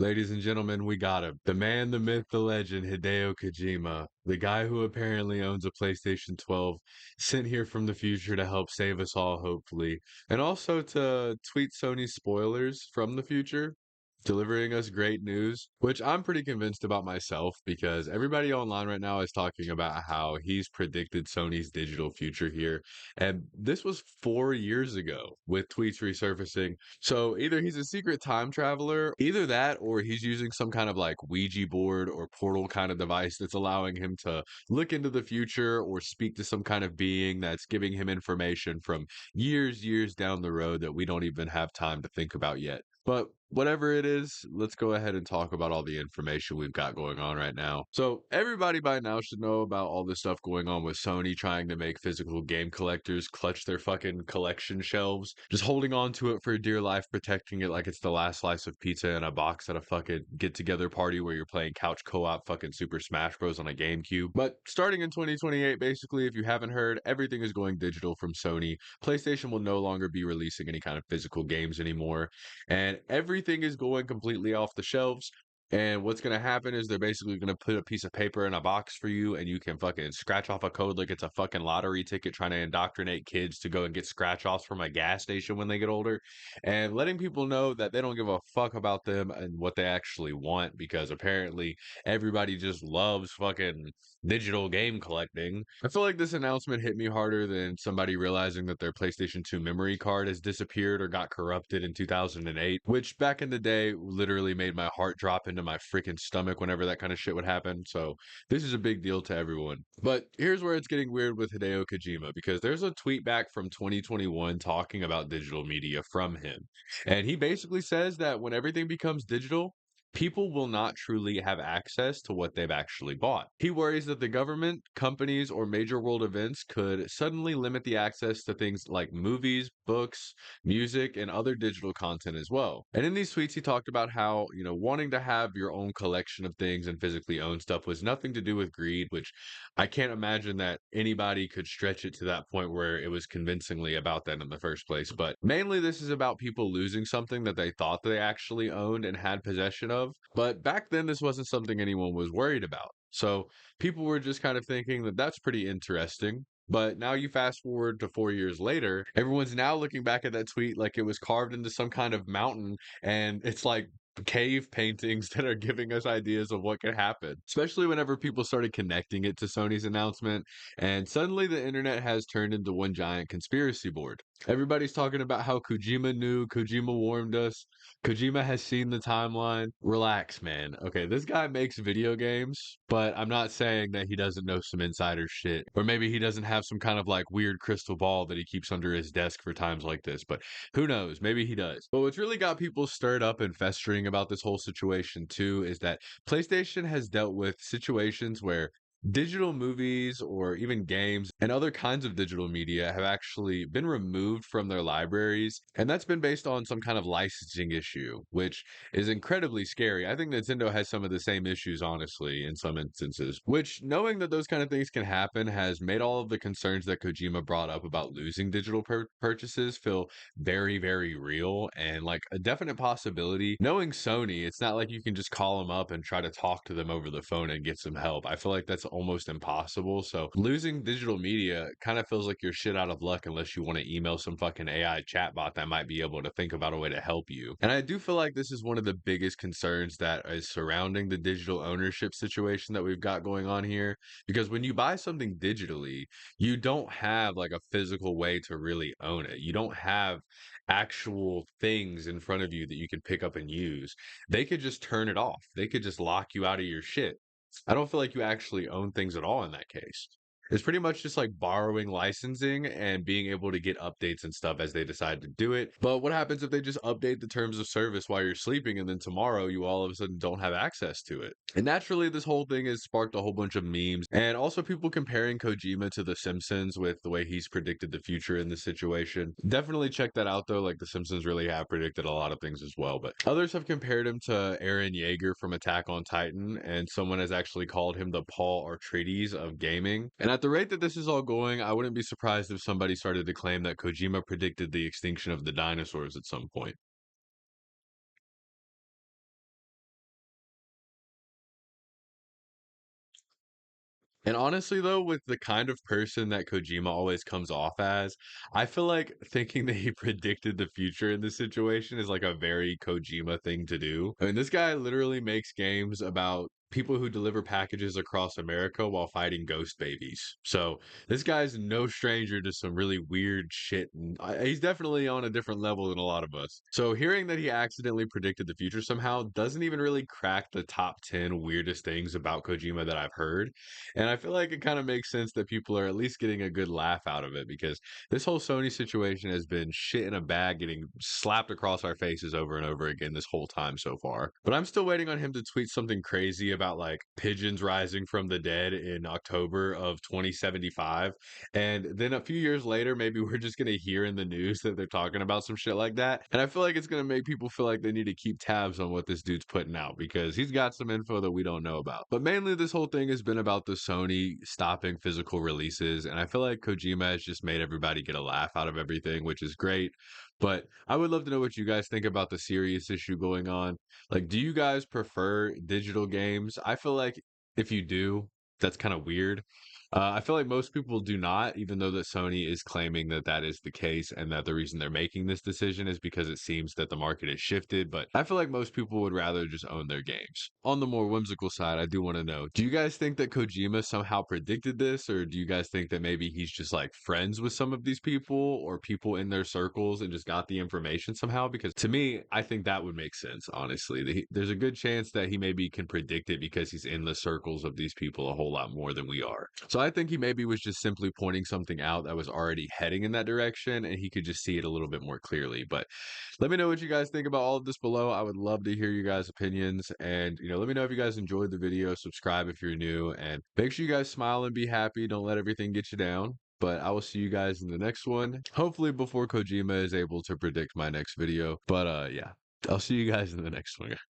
Ladies and gentlemen, we got him. The man, the myth, the legend, Hideo Kojima. The guy who apparently owns a PlayStation 12, sent here from the future to help save us all, hopefully. And also to tweet Sony spoilers from the future, delivering us great news, which I'm pretty convinced about myself because everybody online right now is talking about how he's predicted Sony's digital future here. And this was 4 years ago with tweets resurfacing, so either he's a secret time traveler, either that, or he's using some kind of like Ouija board or portal kind of device that's allowing him to look into the future or speak to some kind of being that's giving him information from years down the road that we don't even have time to think about yet. But whatever it is, let's go ahead and talk about all the information we've got going on right now. So, everybody by now should know about all the stuff going on with Sony trying to make physical game collectors clutch their fucking collection shelves, just holding on to it for dear life, protecting it like it's the last slice of pizza in a box at a fucking get together party where you're playing couch co op fucking Super Smash Bros. On a GameCube. But starting in 2028, basically, if you haven't heard, everything is going digital from Sony. PlayStation will no longer be releasing any kind of physical games anymore, and everything is going completely off the shelves. And what's going to happen is they're basically going to put a piece of paper in a box for you, and you can fucking scratch off a code like it's a fucking lottery ticket, trying to indoctrinate kids to go and get scratch offs from a gas station when they get older, and letting people know that they don't give a fuck about them and what they actually want, because apparently everybody just loves fucking digital game collecting. I feel like this announcement hit me harder than somebody realizing that their PlayStation 2 memory card has disappeared or got corrupted in 2008, which back in the day literally made my heart drop into my freaking stomach whenever that kind of shit would happen. So this is a big deal to everyone. But here's where it's getting weird with Hideo Kojima, because there's a tweet back from 2021 talking about digital media from him. And he basically says that when everything becomes digital, people will not truly have access to what they've actually bought. He worries that the government, companies, or major world events could suddenly limit the access to things like movies, books, music, and other digital content as well. And in these tweets, he talked about how, wanting to have your own collection of things and physically own stuff was nothing to do with greed, which I can't imagine that anybody could stretch it to that point where it was convincingly about that in the first place. But mainly, this is about people losing something that they thought they actually owned and had possession of. But back then, this wasn't something anyone was worried about. So people were just kind of thinking that that's pretty interesting. But now you fast forward to 4 years later, everyone's now looking back at that tweet like it was carved into some kind of mountain, and it's like cave paintings that are giving us ideas of what could happen, especially whenever people started connecting it to Sony's announcement. And suddenly the internet has turned into one giant conspiracy board. Everybody's talking about how Kojima knew, Kojima warned us, Kojima has seen the timeline. Relax, man. Okay, this guy makes video games, but I'm not saying that he doesn't know some insider shit. Or maybe he doesn't have some kind of like weird crystal ball that he keeps under his desk for times like this. But who knows? Maybe he does. But what's really got people stirred up and festering about this whole situation too is that PlayStation has dealt with situations where digital movies or even games and other kinds of digital media have actually been removed from their libraries. And that's been based on some kind of licensing issue, which is incredibly scary. I think Nintendo has some of the same issues, honestly, in some instances, which knowing that those kind of things can happen has made all of the concerns that Kojima brought up about losing digital purchases feel very real and like a definite possibility. Knowing Sony, it's not like you can just call them up and try to talk to them over the phone and get some help. I feel like that's almost impossible. So losing digital media kind of feels like you're shit out of luck unless you want to email some fucking AI chatbot that might be able to think about a way to help you. And I do feel like this is one of the biggest concerns that is surrounding the digital ownership situation that we've got going on here. Because when you buy something digitally, you don't have like a physical way to really own it. You don't have actual things in front of you that you can pick up and use. They could just turn it off. They could just lock you out of your shit. I don't feel like you actually own things at all in that case. It's pretty much just like borrowing licensing and being able to get updates and stuff as they decide to do it. But what happens if they just update the terms of service while you're sleeping and then tomorrow you all of a sudden don't have access to it? And naturally, this whole thing has sparked a whole bunch of memes and also people comparing Kojima to The Simpsons with the way he's predicted the future in this situation. Definitely check that out though. Like The Simpsons really have predicted a lot of things as well. But others have compared him to Aaron Yeager from Attack on Titan, and someone has actually called him the Paul Atreides of gaming. And at the rate that this is all going, I wouldn't be surprised if somebody started to claim that Kojima predicted the extinction of the dinosaurs at some point. And honestly, though, with the kind of person that Kojima always comes off as, I feel like thinking that he predicted the future in this situation is like a very Kojima thing to do. I mean, this guy literally makes games about people who deliver packages across America while fighting ghost babies. So this guy's no stranger to some really weird shit, and he's definitely on a different level than a lot of us. So hearing that he accidentally predicted the future somehow doesn't even really crack the top 10 weirdest things about Kojima that I've heard. And I feel like it kind of makes sense that people are at least getting a good laugh out of it because this whole Sony situation has been shit in a bag getting slapped across our faces over and over again this whole time so far. But I'm still waiting on him to tweet something crazy about like pigeons rising from the dead in October of 2075. And then a few years later, maybe we're just going to hear in the news that they're talking about some shit like that. And I feel like it's going to make people feel like they need to keep tabs on what this dude's putting out because he's got some info that we don't know about. But mainly, this whole thing has been about the Sony stopping physical releases. And I feel like Kojima has just made everybody get a laugh out of everything, which is great. But I would love to know what you guys think about the serious issue going on. Like, do you guys prefer digital games? I feel like if you do, that's kind of weird. I feel like most people do not, even though that Sony is claiming that that is the case and that the reason they're making this decision is because it seems that the market has shifted. But I feel like most people would rather just own their games. On the more whimsical side, I do want to know, do you guys think that Kojima somehow predicted this, or do you guys think that maybe he's just like friends with some of these people or people in their circles and just got the information somehow? Because to me, I think that would make sense, honestly. There's a good chance that he maybe can predict it because he's in the circles of these people a whole lot more than we are. So I think he maybe was just simply pointing something out that was already heading in that direction and he could just see it a little bit more clearly. But let me know what you guys think about all of this below. I would love to hear you guys' opinions. And, let me know if you guys enjoyed the video. Subscribe if you're new. And make sure you guys smile and be happy. Don't let everything get you down. But I will see you guys in the next one. Hopefully before Kojima is able to predict my next video. But yeah, I'll see you guys in the next one.